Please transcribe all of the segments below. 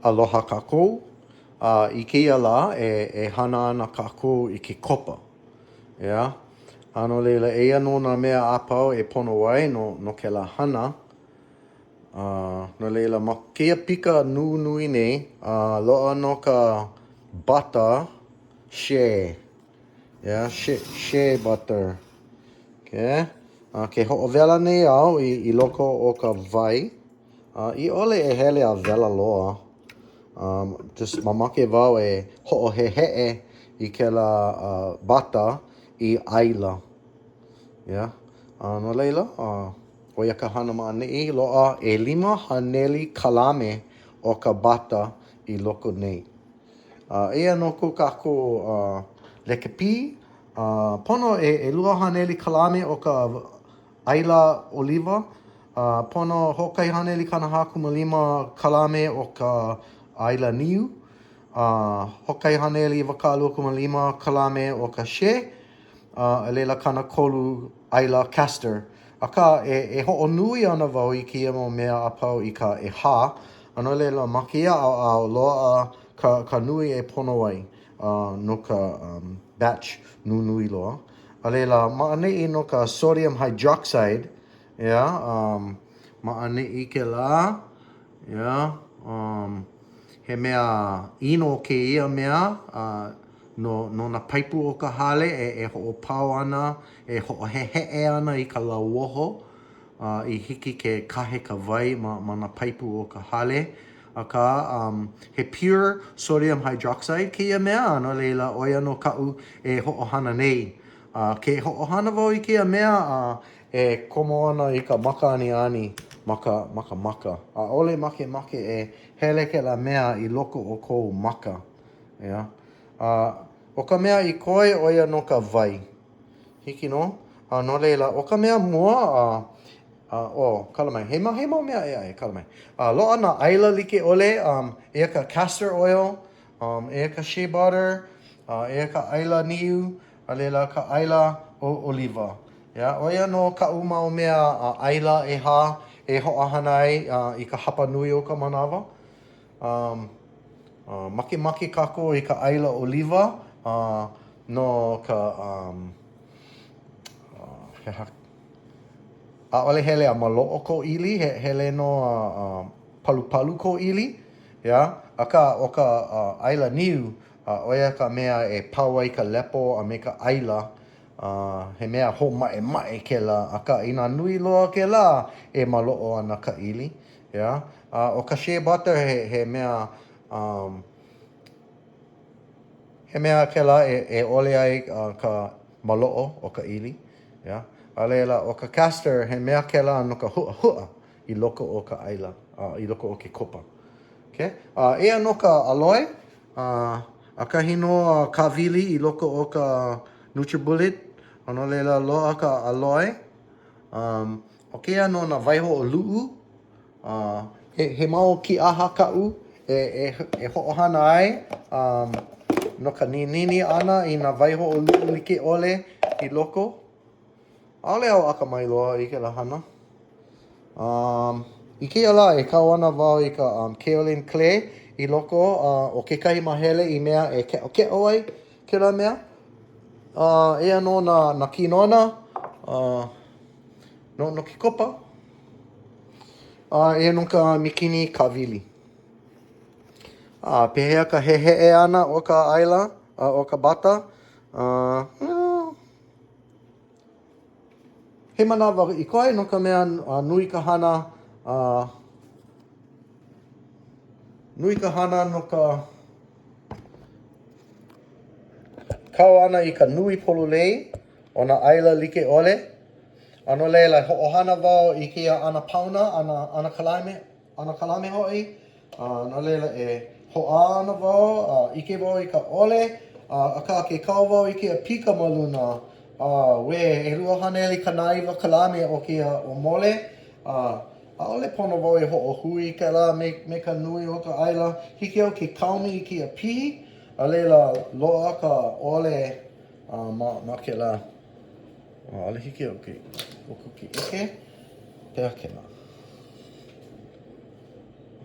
Aloha kākou. I keia la e hana ana kākou I ke kopa. Yeah. Ano leila eia no nā mea apau e pono ai no ke la hana. No leila ma keia pika nui nei, loa no ka butter shea. Yeah, shea butter. Okay. Ke ho'owela nei au I loko o ka vai. I ole e hele a vela loa. Just mamake wau e ho'ohehe'e I ke la bata I aila. Yeah. No leila, o ia ka hana ma'ane'i lo'a e 5 haneli kalame o ka bata I loko nei. Eia no ko kākou lekepi, pono e 2 haneli kalame o ka aila oliva, pono hokai haneli kanahākuma 5 kalame o ka aila niu, hokai haneli 25 kalame o ka shea, a leila kana kolu aila castor. Aka e ho'onui ana wau I kia mo mea apau I ka ha, ano leila makia au loa ka nui e pono ai no ka batch nui loa. A leila ma'ane'i no ka sodium hydroxide, yeah, ma'ane'i ke la, yeah, he mea ino ke ia mea, no na paipu o ka hale e ho'opau ana, e ho'ohehe'e ana I ka lauoho, I hiki ke kahe ka vai ma na paipu o ka hale. Aka he pure sodium hydroxide ke ia mea, no leila oia no ka'u e ho'ohana nei. Ke ho'ohana wau I kia mea, e komo ana I ka maka ani maka. Ole make e hele ke la mea I loko o kou maka. Yeah. O ka mea I koe oia no ka vai. Hiki no? No leila, o ka mea mua, kalamai, he mau mea e kalamai. Loa na aila like ole, ea ka castor oil, ea ka shea butter, ea ka aila niu, a leila ka aila o oliva. Yeah, oia no ka mau mea aila e ha, e ho'ahana ai I ka hapa nui o ka manawa. Make kako I ka aila oliva, no ka ole hele a malo'o ko ili, hele no palu ko ili, yeah. Aka o ka aila niu, oia ka mea e pau ai ka lepo a me ka aila, he mea ho mae ke la, aka ina nui loa ke la e malo'o ana ka ili, yeah. O ka shea butter he mea ke la e ole ai ka malo'o o ka ili, yeah. A leila o ka castor he mea ke la no ka hua I loko o ka aila, I loko o ke kopa. Okay? Ea no ka ʻAloe, a kahi no kawili I loko o ka NutriBullet, ano leila loa ka ʻAloe. O kea no na waiho o lu'u, he mau ki aha ka'u e ho'ohana ai, no ka ninini ana I na waiho o lu'u like ole I loko. ʻAʻole au akamai loa I ke la hana. I keia la e kau ana wau I ka kaolin clay I loko o kekahi mahele I mea e ke'o ai ke la mea. Ea no na kinona, no ke kopa. Ea no ka mikini kawili. Pehea ka hehe'e ana o ka aila, o ka bata. He manawa I koe no ka mea nui ka hana no ka kau ana I ka nui pololei o na aila like ole. Ano leila ho'ohana wau I kia ʻana pauna, ʻana kalame ho'i. No leila e ho'a ana wau, ike wau I ka ole, aka ke kau wau I kia pika ma luna. We e 2 haneli kanaiwa kalame o kia o mole. ʻAʻole pono wau e ho'ohui ke la me ka nui o ka aila. Hiki au ke kaumi I kia pihi. A leila loa ka ole ma ke la. Ale hiki au o kuki ike. Pea ke la.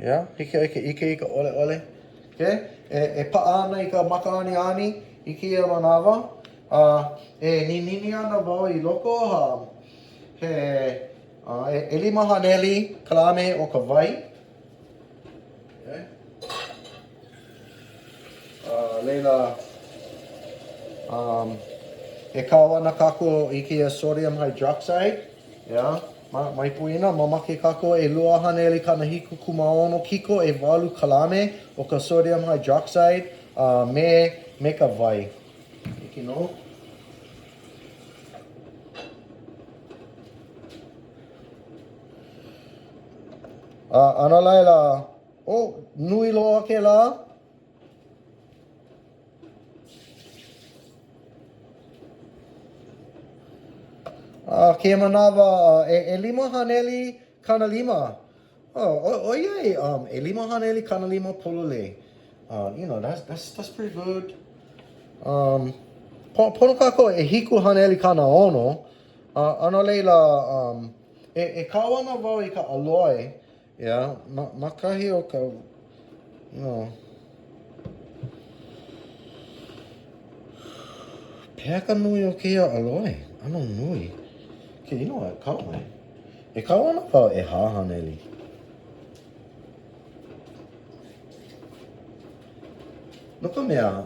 Yeah, ike ole ole. Okay, e pa'a ana I ka makaani ani I kia manawa. E nini ana wau I loko he e lima haneli kalame o ka wai. Okay. Leila e kawana kako I kia sodium hydroxide. Yeah. Mai puina, mamake kako e lua haneli kanahiku kumaono kiko e walu kalame o ka sodium hydroxide me ka vai. Iki no? Ana laila, nui loa ke la? Ke manawa, e lima haneli kana lima. Oye, e lima haneli kana lima polole. That's pretty good. Pono kako e hiku haneli kana ono. Ana leila, e kawana wau I ka ʻAloe. Yeah, makahi o ka, pea ka nui o kia ʻAloe. Ano nui. Ke ino e kau mai. E kawana wau e hahaneli. No ka mea,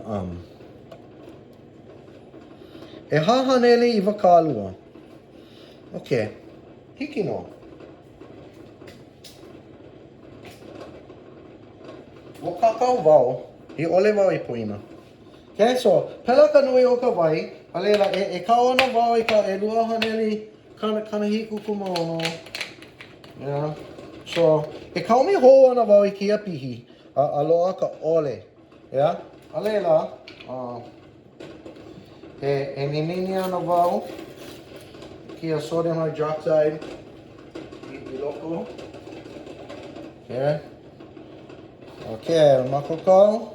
e hahaneli I wakalua. Okay, hiki no. O kakau wau, I ole wau I poina. Okay, so pela ka nui o ka wai, a leila e kawana wau I ka e lua haneli kana hiku kumaono. Yeah. So, e kaumi ho ana wau I kia pihi, a loa ka ole. Yeah. A leila, e ninini ana wau, kia sodium hydroxide I loko. Yeah. Okay, ʻAloe.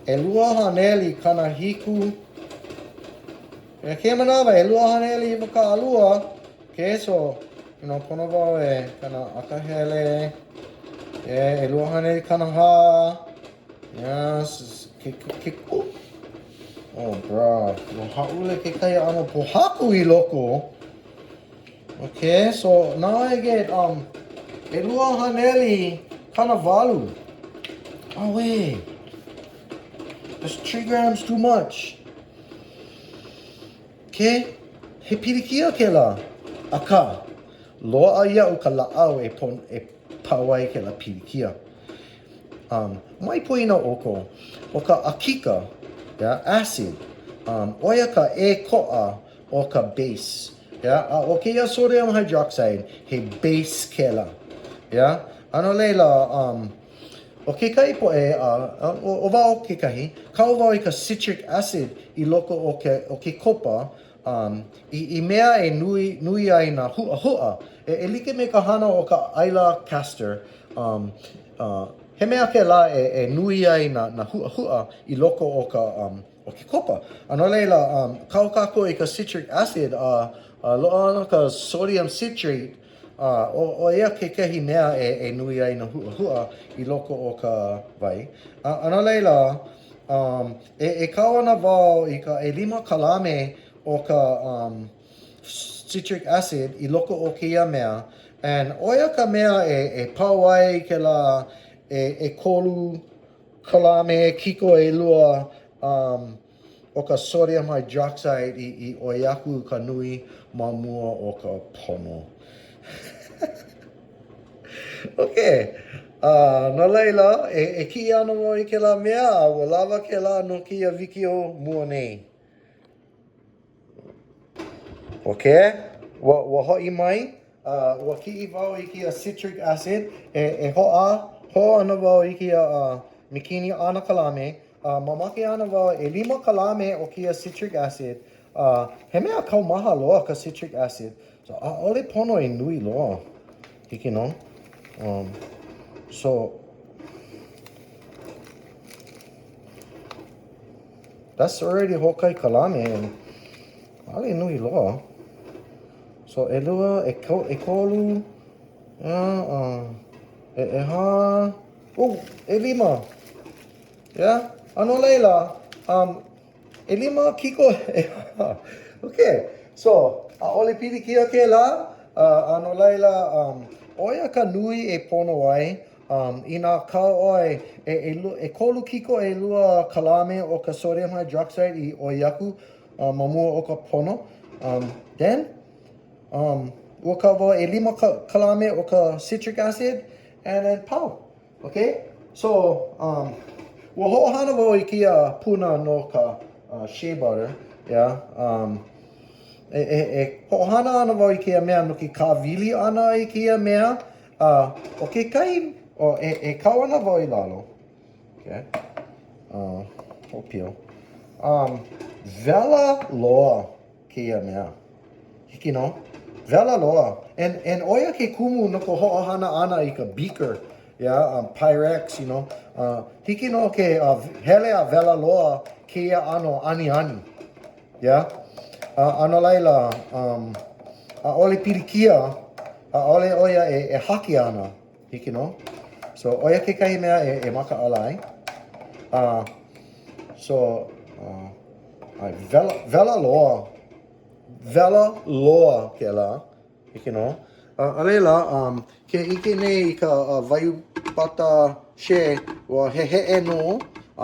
E lua haneli kana hiku. Ke manawa e lua haneli I waka alua. Okay, so, pono wau e kana akahele. E lua haneli kana ha. Yes, ke oh, bro. Haʻule ke kai amo pohaku I loko. Okay, so now I get e lua haneli kana walu. Oh wait, that's 3 grams too much. Okay, he pilikia ke la. Aka, loa ia o ka la'au e pawai ke la pilikia. Mai poina oko, o ka akika, yeah, acid, oia ka e ko'a o ka base. Yeah, o kia sodium hydroxide, he base ke la. Yeah, ano leila, o ke kai po e, o wao ke kahi, kau wau I ka citric acid I loko o ke kopa, I mea e nui ai na hua. E like me ka hana o ka aila castor, he mea ke la e nui ai na hua I loko o ke kopa. Ano leila, kau kako I ka citric acid, loa ana ka sodium citrate, o ea ke kehi mea e nui ai na hua I loko o ka wai. Ana leila, e kawana wau I ka e lima kalame o ka citric acid I loko o kia mea. And oia ka mea e pau ai ke la e kolu kalame kiko e lua o ka sodium hydroxide I oiaku ka nui ma mua o ka pono. Okay. No leila, e ki ana wau I ke la mea, a ua lava ke la no kia wikio mua nei. Okay? Ua ho'i mai, ua ki'i wau I kia citric acid, ho ana wau I kia mikini ʻana kalame, mamake ana wau e 5 kalame o kia citric acid, he mea kaumaha loa ka citric acid, so ʻaʻole pono e nui loa, hiki no? So that's already hokai kalame and ali nui loa. So ʻelua, ʻekolu, ʻeha, ʻelima. Yeah? Ano leila, ʻelima kiko ʻeha. Okay, so ʻaʻole pilikia ke la, ano leila, oia ka nui e pono ai, I nā kau oi, e kolu kiko e lua kalame o ka sodium hydroxide I oiaku, ma mua o ka pono. Then, ua kawa e lima kalame o ka citric acid, and then pau. Okay? So, ua hoʻohana wau I kia puna no ka shea butter. Yeah? Hoʻohana ana wau I kia mea no ke kāwili ana I kia mea. O ke kai, e kau ana wau I lalo. Okay? Hopio. Vela loa kia mea. Hiki no? Vela loa. And oia ke kumu no ko hoʻohana ana I ka beaker. Yeah, Pyrex, you know. Hiki no ke hele a vela loa kia ano ani. Yeah? Ano laila, ʻaʻole pilikia, ʻaʻole oia e haki ana. Hiki no? So oia kekahi mea e maka alai. Vela loa. Vela loa ke la. Hiki no? Alela, ke ike nei I ka waiu pata she wa he no,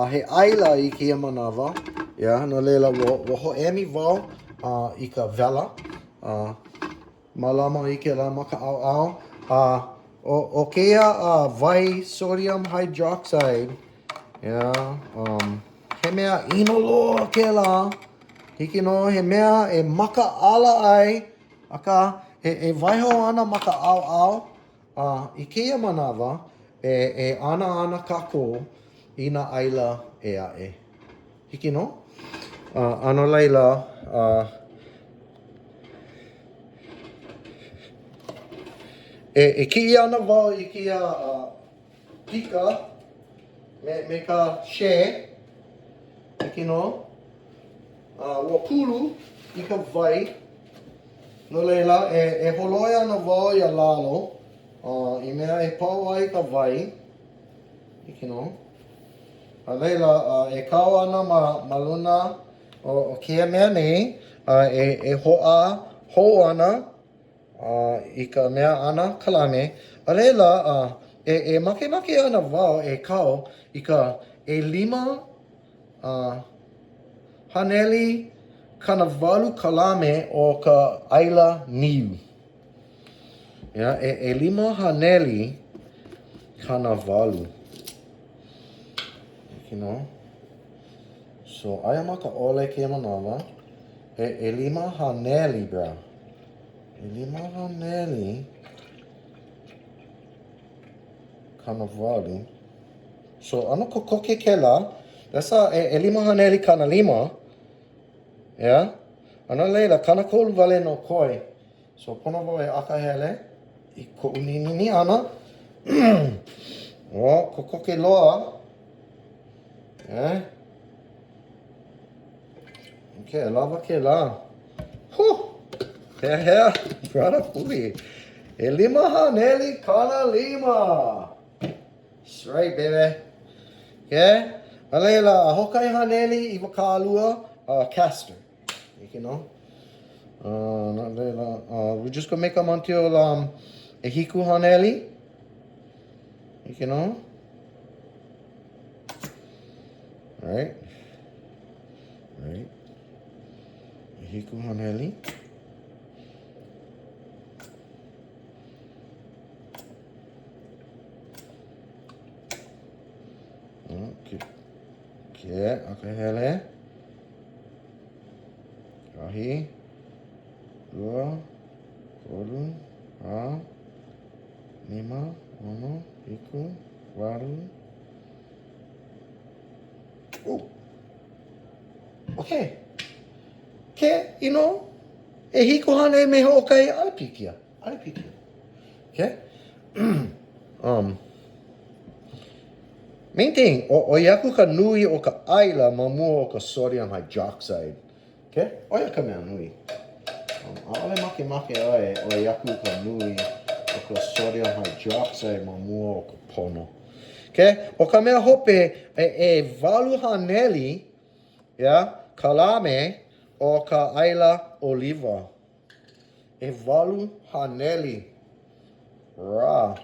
he aila I kia manawa. Yeah, no leila wa hoemi wau I ka vela. Malama I ke la maka au. O keia vai sodium hydroxide. Yeah, he mea ino loa ke la. Hiki no, he mea e maka ala ai. Aka, e waiho ana maka au. I keia manawa, e ana kako I na aila e ae. Hiki no? Ano laila, e ki ana wau I kia pika me ka she. Hiki no? Ua pulu I ka vai. No leila, e holoi ana wau I a lalo. I mea e pau ai ka vai. Hiki no? A leila, e kau ana ma luna o kia mea nei. E hou ana I ka mea ana kalame. A leila, e make ana wau e kau I ka e lima haneli kana walu kalame o ka aila niu. Yeah, e lima haneli kana walu. You know? So, aia maka ole ke manawa. E lima haneli, bra. E lima haneli kana walu. So, ano kokoke ke la. Dasa e lima haneli kana lima. Yeah? Ano leila, kana kolu wale no koi. So, pono wau e akahele. I ko uninini ana. O, kokoke loa. Yeah? Okay, lava ke la. Whew! Hea, brother pui. E lima haneli kana lima. That's right, baby. Okay? Alela, hokai haneli I wakalua castor. You know? We're just gonna make them until a hiku haneli. You know? Right? Hiku haneli. Okay, akahele. Kahi. Dua. Kolu. Lima. Ono. Hiku. Waru. Okay. Ke, you know, e hiko hane me hokai alipikia. Okay? Main thing, o yaku ka nui o ka aila ma mua o ka sodium hydroxide. Okay? Oia ka mea nui. ʻaʻole makemake ʻoe iaku ka nui o ka sodium hydroxide ma mua o ka pono. Okay? O ka mea hope walu haneli, kalame o ka ʻaila oliva. Walu haneli. Rah.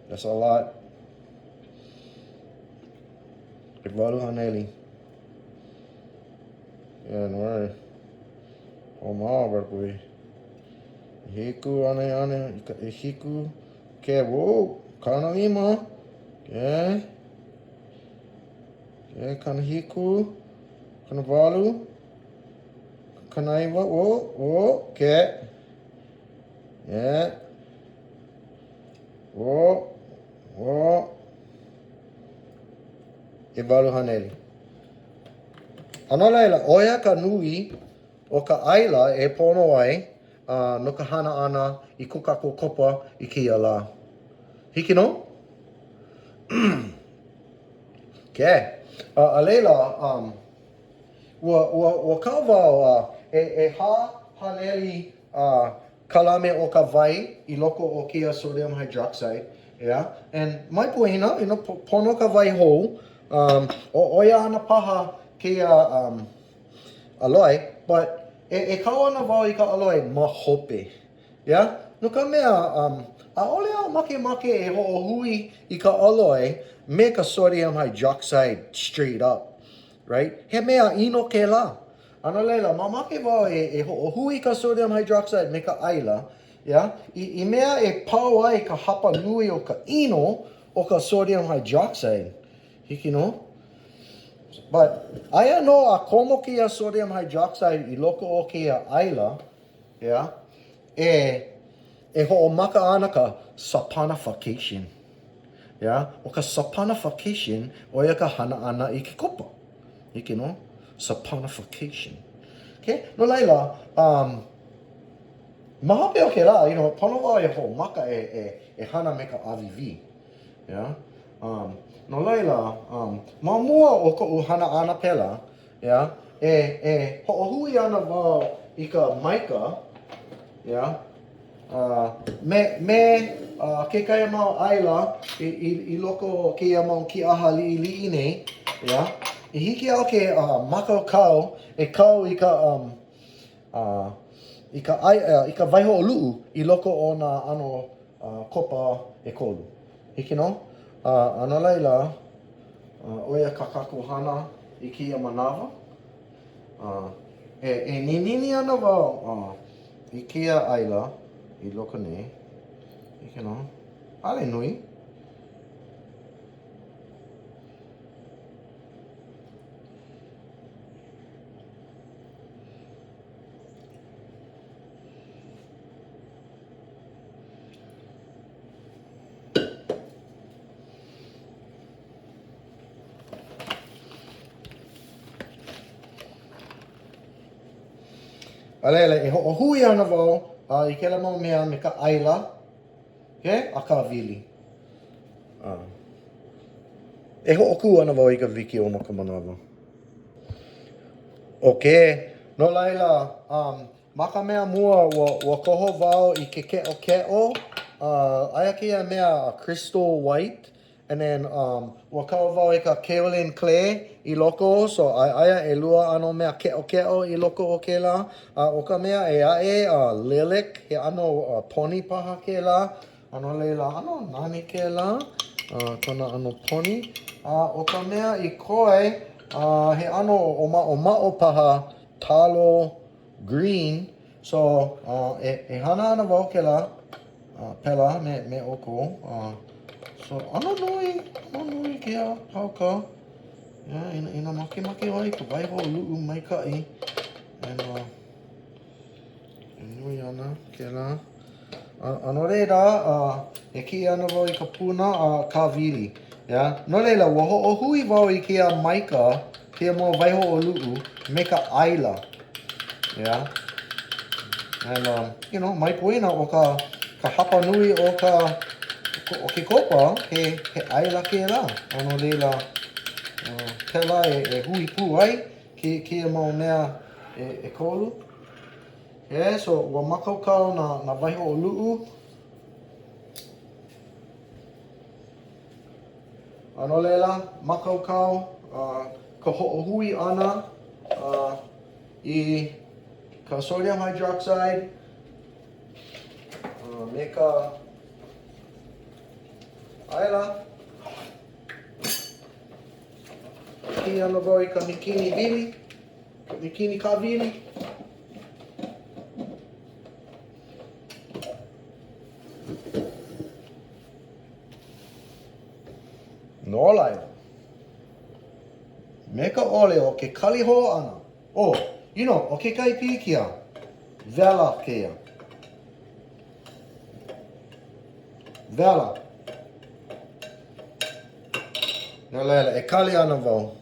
That's a lot. Walu haneli. Yeah, no worry. Hoʻomā barkui. Hiku ane, hiku. Okay, whoa. Kana lima. Okay. Okay, kana hiku. Kana walu. Kana iwa. Whoa. Okay. Yeah. Whoa. Walu haneli. Ana laila, oia ka nui o ka ʻaila pono ai no ka hana ʻana I Ke Kopa I kēia lā. Hiki no? Okay. A leila, ua ka wau haneli kalame o ka wai I loko o kia sodium hydroxide. Yeah. And mai puhina, pono ka wai hou, o oia ana paha kia ʻAloe, but kau ana wau I ka ʻAloe ma hope. Yeah? No ka mea, ʻaʻole au makemake hoʻohui I ka ʻAloe me ka sodium hydroxide straight up. Right? He mea ino ke la. Ana leila, mamake wau hoʻohui ka sodium hydroxide me ka ʻaila. Yeah? I mea pau ai ka hapa nui o ka ino o ka sodium hydroxide. Hiki no? But aia no a komo kia sodium hydroxide I loko o kia ʻaila, yeah, hoʻomaka ana ka saponification. Yeah? O ka saponification oia ka hana ʻana I ke kopa. Hiki no? Saponification. Okay? No laila, mahape o ke la, pono wau hoʻomaka hana me ka avivi. Yeah? No laila, ma mua o koʻu hana ʻana pela, yeah, hoʻohui ana wau I ka maika, yeah, me ke kaya mau ʻaila I loko o keia mau kiʻaha liʻiliʻi nei, yeah, I hiki au ke mākaukau kau I ka waihoʻoluʻu I loko o nā ʻano kopa kolu. Hiki no? Ana laila, oia ka kakuhana I kia manawa. Ninini ana wau I kia ʻaila I loko nei. Hiki no? Ale nui. Alela, hoʻohui ana wau I kela mau mea me ka ʻaila, okay? A ka wili. Hoʻoku ana wau I ka wiki o no ka manawa. Okay, no laila, ma ka mea mua ua koho wau I ke keʻokeʻo, aia kia mea crystal white, and then ua kau wau I ka kaolin clay I loko, so aia lua ano mea keʻokeʻo I loko o ke la. O ka mea aʻe lilac, he ano poni paha ke la, ano leila ano nani ke la, kona ano poni. O ka mea I koe, he ano oma'o paha talo green, so hana ana wau ke la, pela me oko. So ano nui kia hauka. Yeah, ina makemake oi ka waihoʻoluʻu maikaʻi. And nui ana ke la. Ano reira, ki ana wau I ka puna ka wili. Yeah? No leila, ua hoʻohui wau I kia maika, kia mo waihoʻoluʻu me ka ʻaila. Yeah? And, mai poina o ka hapa nui o ke kopa, he ʻaila ke la. Ano leila, pela hui pū ai kia mau mea e kolu. Yeah, so ua makaukau na waiho o lu'u. Ano leila, makaukau, ka ho'ohui ʻana I ka sodium hydroxide, me ka aila. Ki ana wau I ka mikini vili, ka mikini kawili. No laila. Me ka ole o ke kaliho ana. Oh, you know, o ke kaipi kia. Vela kia. Vela. No laila, e kali ana wau.